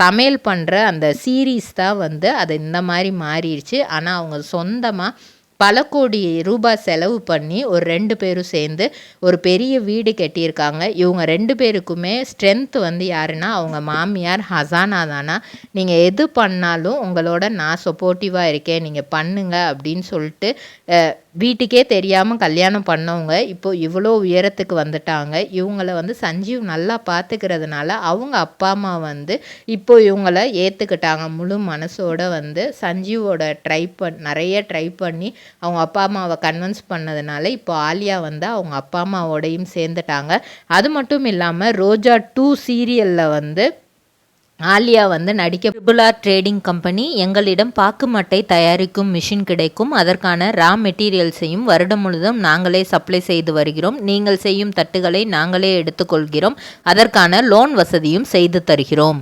சமையல் பண்ணுற அந்த சீரீஸ் தான் வந்து அது இந்த மாதிரி மாறிடுச்சு. ஆனால் அவங்க சொந்தமாக பல கோடி ரூபாய் செலவு பண்ணி ஒரு 2 பேரும் சேர்ந்து ஒரு பெரிய வீடு கட்டியிருக்காங்க. இவங்க 2 பேருக்குமே ஸ்ட்ரென்த் வந்து யாருன்னா அவங்க மாமியார் ஹசானா தானா. நீங்கள் எது பண்ணாலும் உங்களோட நான் சப்போர்ட்டிவாக இருக்கேன், நீங்கள் பண்ணுங்க அப்படின்னு சொல்லிட்டு வீட்டுக்கே தெரியாமல் கல்யாணம் பண்ணவங்க இப்போ இவ்வளோ உயரத்துக்கு வந்துட்டாங்க. இவங்கள வந்து சஞ்சீவ் நல்லா பார்த்துக்கிறதுனால அவங்க அப்பா அம்மா வந்து இப்போ இவங்கள ஏற்றுக்கிட்டாங்க. முழு மனசோட வந்து சஞ்சீவோட நிறைய ட்ரை பண்ணி அவங்க அப்பா அம்மாவை கன்வின்ஸ் பண்ணதுனால இப்போ ஆலியா வந்து அவங்க அப்பா அம்மாவோடையும் சேர்ந்துட்டாங்க. அது மட்டும் இல்லாமல் ரோஜா 2 சீரியலில் வந்து ஆலியா வந்து நடிக்க ட்ரிபிள்-ஆர் ட்ரேடிங் கம்பெனி எங்களிடம் பாக்கு மட்டை தயாரிக்கும் மிஷின் கிடைக்கும். அதற்கான ரா மெட்டீரியல்ஸையும் வருடம் முழுதும் நாங்களே சப்ளை செய்து வருகிறோம். நீங்கள் செய்யும் தட்டுகளை நாங்களே எடுத்துக்கொள்கிறோம். அதற்கான லோன் வசதியும் செய்து தருகிறோம்.